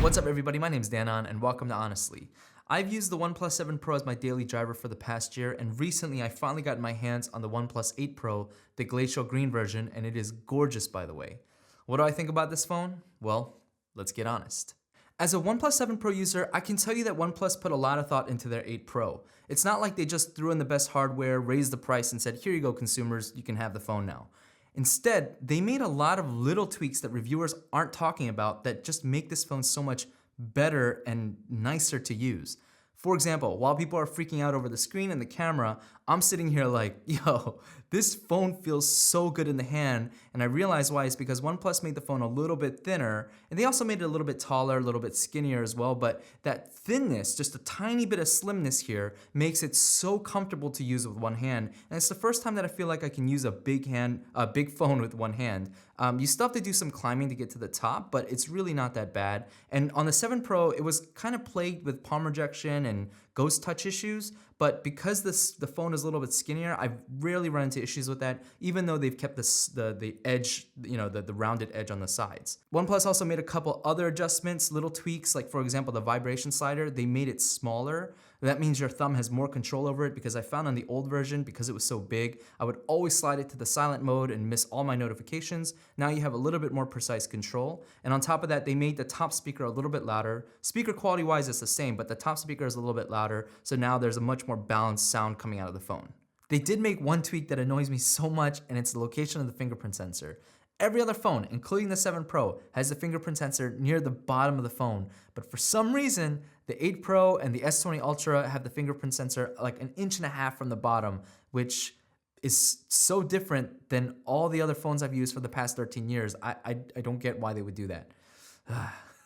What's up everybody, my name is Danon and welcome to Ahnestly. I've used the OnePlus 7 Pro as my daily driver for the past year, and recently I finally got my hands on the OnePlus 8 Pro, the glacial green version, and it is gorgeous by the way. What do I think about this phone? Well, let's get honest. As a OnePlus 7 Pro user, I can tell you that OnePlus put a lot of thought into their 8 Pro. It's not like they just threw in the best hardware, raised the price, and said, here you go consumers, you can have the phone now. Instead, they made a lot of little tweaks that reviewers aren't talking about that just make this phone so much better and nicer to use. For example, while people are freaking out over the screen and the camera, I'm sitting here like, yo, this phone feels so good in the hand, and I realize why. It's because OnePlus made the phone a little bit thinner, and they also made it a little bit taller, a little bit skinnier as well, but that thinness, just a tiny bit of slimness here, makes it so comfortable to use with one hand, and it's the first time that I feel like I can use a big phone with one hand. You still have to do some climbing to get to the top, but it's really not that bad. And on the 7 Pro, it was kind of plagued with palm rejection and ghost touch issues, but because the phone is a little bit skinnier, I've rarely run into issues with that, even though they've kept the edge, the rounded edge on the sides. OnePlus also made a couple other adjustments, little tweaks, like for example, the vibration slider, they made it smaller. That means your thumb has more control over it, because I found on the old version, because it was so big, I would always slide it to the silent mode and miss all my notifications. Now you have a little bit more precise control. And on top of that, they made the top speaker a little bit louder. Speaker quality wise, it's the same, but the top speaker is a little bit louder. So now there's a much more balanced sound coming out of the phone. They did make one tweak that annoys me so much, and it's the location of the fingerprint sensor. Every other phone, including the 7 Pro, has the fingerprint sensor near the bottom of the phone. But for some reason, the 8 Pro and the S20 Ultra have the fingerprint sensor like 1.5 inches from the bottom, which is so different than all the other phones I've used for the past 13 years. I don't get why they would do that.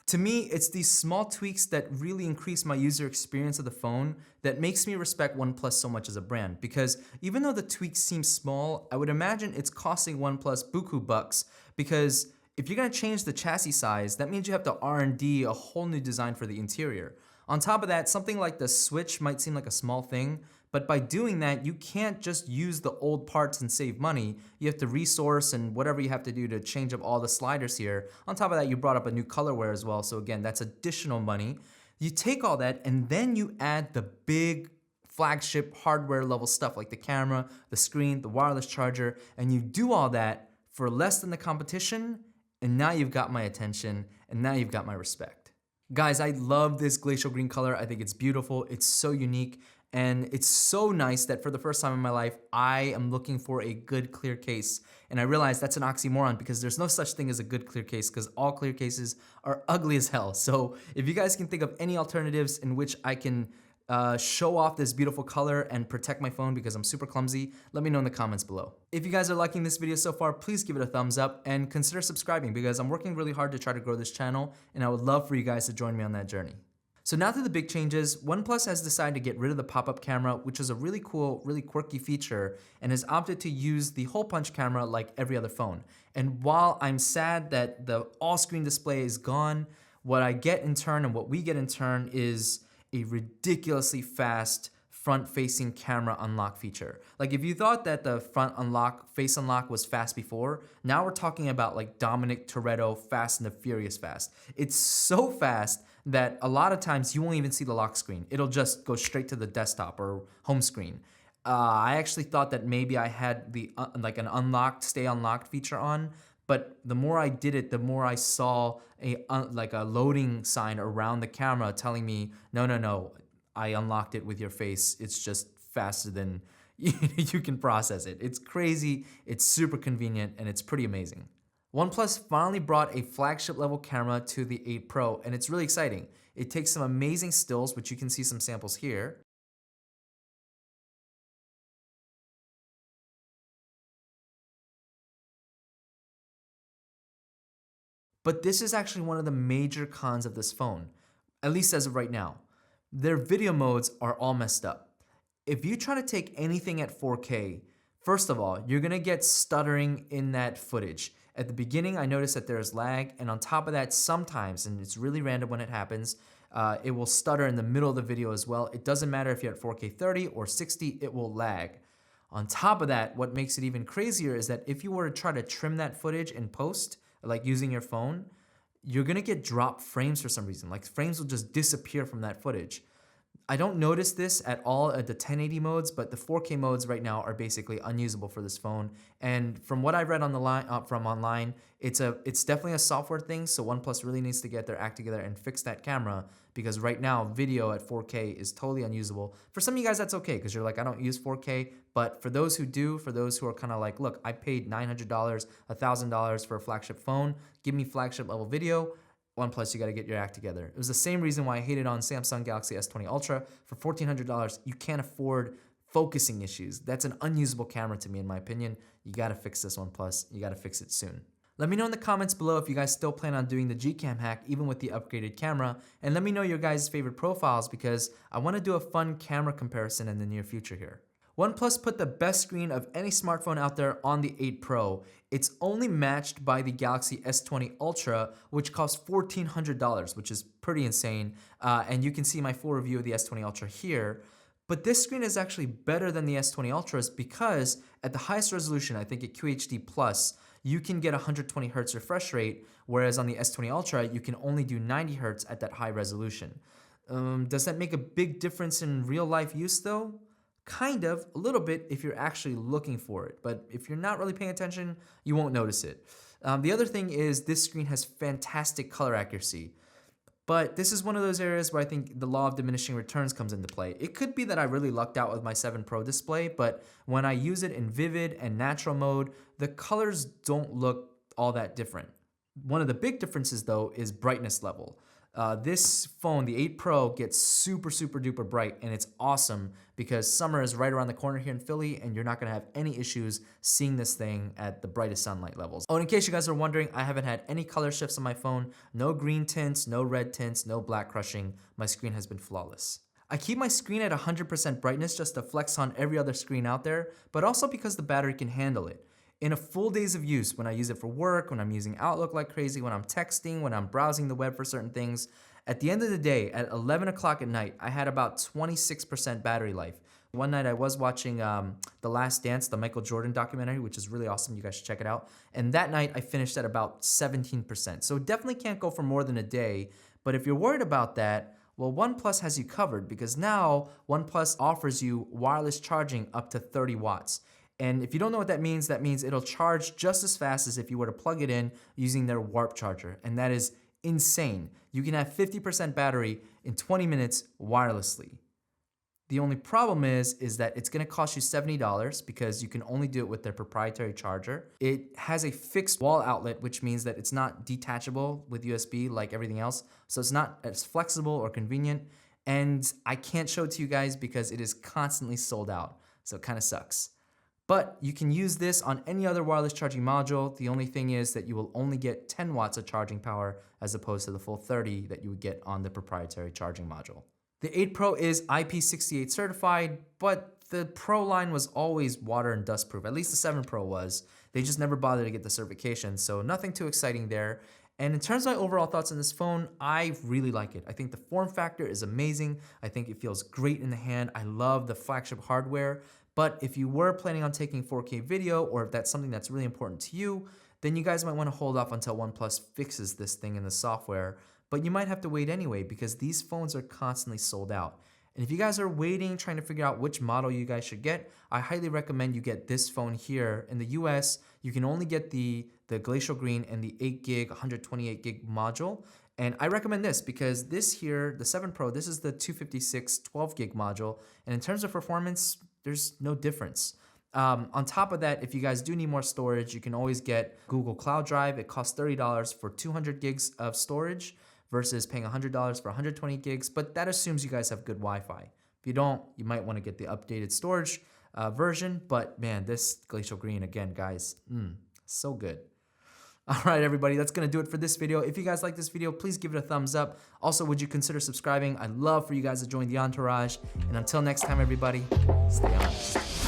To me, it's these small tweaks that really increase my user experience of the phone that makes me respect OnePlus so much as a brand, because even though the tweaks seem small, I would imagine it's costing OnePlus buku bucks, because if you're gonna change the chassis size, that means you have to R&D a whole new design for the interior. On top of that, something like the switch might seem like a small thing, but by doing that, you can't just use the old parts and save money. You have to resource and whatever you have to do to change up all the sliders here. On top of that, you brought up a new colorware as well, so again, that's additional money. You take all that and then you add the big flagship hardware level stuff like the camera, the screen, the wireless charger, and you do all that for less than the competition, and now you've got my attention, and now you've got my respect. Guys, I love this glacial green color. I think it's beautiful, it's so unique, and it's so nice that for the first time in my life, I am looking for a good clear case. And I realize that's an oxymoron, because there's no such thing as a good clear case, because all clear cases are ugly as hell. So if you guys can think of any alternatives in which I can show off this beautiful color and protect my phone because I'm super clumsy, let me know in the comments below. If you guys are liking this video so far, please give it a thumbs up and consider subscribing, because I'm working really hard to try to grow this channel, and I would love for you guys to join me on that journey. So now to the big changes. OnePlus has decided to get rid of the pop-up camera, which is a really cool, really quirky feature, and has opted to use the hole punch camera like every other phone. And while I'm sad that the all-screen display is gone, what I get in turn and what we get in turn is a ridiculously fast front-facing camera unlock feature. Like if you thought that the front unlock, face unlock was fast before, now we're talking about like Dominic Toretto Fast and the Furious fast. It's so fast that a lot of times you won't even see the lock screen. It'll just go straight to the desktop or home screen. I actually thought that maybe I had the like an unlocked, stay unlocked feature on, but the more I did it, the more I saw like a loading sign around the camera telling me, no, I unlocked it with your face. It's just faster than you can process it. It's crazy, it's super convenient, and it's pretty amazing. OnePlus finally brought a flagship level camera to the 8 Pro, and it's really exciting. It takes some amazing stills, which you can see some samples here. But this is actually one of the major cons of this phone, at least as of right now. Their video modes are all messed up. If you try to take anything at 4K, First of all, you're gonna get stuttering in that footage. At the beginning, I noticed that there's lag, and on top of that, sometimes, and it's really random when it happens, it will stutter in the middle of the video as well. It doesn't matter if you're at 4K 30 or 60, it will lag. On top of that, what makes it even crazier is that if you were to try to trim that footage in post, like using your phone, you're gonna get dropped frames for some reason. Like frames will just disappear from that footage. I don't notice this at all at the 1080 modes, but the 4K modes right now are basically unusable for this phone. And from what I've read on the line, from online, it's definitely a software thing. So OnePlus really needs to get their act together and fix that camera, because right now video at 4K is totally unusable. For some of you guys, that's okay because you're like, I don't use 4K. But for those who do, for those who are kind of like, look, I paid $900, $1,000 for a flagship phone, give me flagship level video. OnePlus, you gotta get your act together. It was the same reason why I hated on Samsung Galaxy S20 Ultra. For $1,400, you can't afford focusing issues. That's an unusable camera to me, in my opinion. You gotta fix this OnePlus. You gotta fix it soon. Let me know in the comments below if you guys still plan on doing the Gcam hack, even with the upgraded camera. And let me know your guys' favorite profiles, because I wanna do a fun camera comparison in the near future here. OnePlus put the best screen of any smartphone out there on the 8 Pro. It's only matched by the Galaxy S20 Ultra, which costs $1,400, which is pretty insane. And you can see my full review of the S20 Ultra here. But this screen is actually better than the S20 Ultras because at the highest resolution, I think at QHD+, you can get 120 Hz refresh rate, whereas on the S20 Ultra, you can only do 90 Hz at that high resolution. Does that make a big difference in real life use though? Kind of, a little bit if you're actually looking for it, but if you're not really paying attention, you won't notice it. The other thing is this screen has fantastic color accuracy, but this is one of those areas where I think the law of diminishing returns comes into play. It could be that I really lucked out with my 7 Pro display, but when I use it in vivid and natural mode, the colors don't look all that different. One of the big differences though is brightness level. This phone, the 8 Pro, gets super duper bright, and it's awesome because summer is right around the corner here in Philly, and you're not gonna have any issues seeing this thing at the brightest sunlight levels. Oh, and in case you guys are wondering, I haven't had any color shifts on my phone. No green tints, no red tints, no black crushing. My screen has been flawless. I keep my screen at 100% brightness just to flex on every other screen out there, but also because the battery can handle it. In a full days of use, when I use it for work, when I'm using Outlook like crazy, when I'm texting, when I'm browsing the web for certain things, at the end of the day, at 11 o'clock at night, I had about 26% battery life. One night I was watching The Last Dance, the Michael Jordan documentary, which is really awesome. You guys should check it out. And that night I finished at about 17%. So definitely can't go for more than a day. But if you're worried about that, well, OnePlus has you covered, because now OnePlus offers you wireless charging up to 30 watts. And if you don't know what that means it'll charge just as fast as if you were to plug it in using their Warp charger. And that is insane. You can have 50% battery in 20 minutes wirelessly. The only problem is that it's gonna cost you $70 because you can only do it with their proprietary charger. It has a fixed wall outlet, which means that it's not detachable with USB like everything else. So it's not as flexible or convenient. And I can't show it to you guys because it is constantly sold out. So it kind of sucks. But you can use this on any other wireless charging module. The only thing is that you will only get 10 watts of charging power as opposed to the full 30 that you would get on the proprietary charging module. The 8 Pro is IP68 certified, but the Pro line was always water and dust proof. At least the 7 Pro was. They just never bothered to get the certification, so nothing too exciting there. And in terms of my overall thoughts on this phone, I really like it. I think the form factor is amazing. I think it feels great in the hand. I love the flagship hardware. But if you were planning on taking 4K video, or if that's something that's really important to you, then you guys might want to hold off until OnePlus fixes this thing in the software. But you might have to wait anyway because these phones are constantly sold out. And if you guys are waiting, trying to figure out which model you guys should get, I highly recommend you get this phone here. In the US, you can only get the Glacial Green and the 8 gig, 128 gig module. And I recommend this because this here, the 7 Pro, this is the 256 12 gig module. And in terms of performance, there's no difference. On top of that, if you guys do need more storage, you can always get Google Cloud Drive. It costs $30 for 200 gigs of storage versus paying $100 for 120 gigs, but that assumes you guys have good Wi-Fi. If you don't, you might want to get the updated storage version, but man, this Glacial Green, again, guys, so good. All right, everybody, that's gonna do it for this video. If you guys like this video, please give it a thumbs up. Also, would you consider subscribing? I'd love for you guys to join the entourage. And until next time, everybody, stay honest.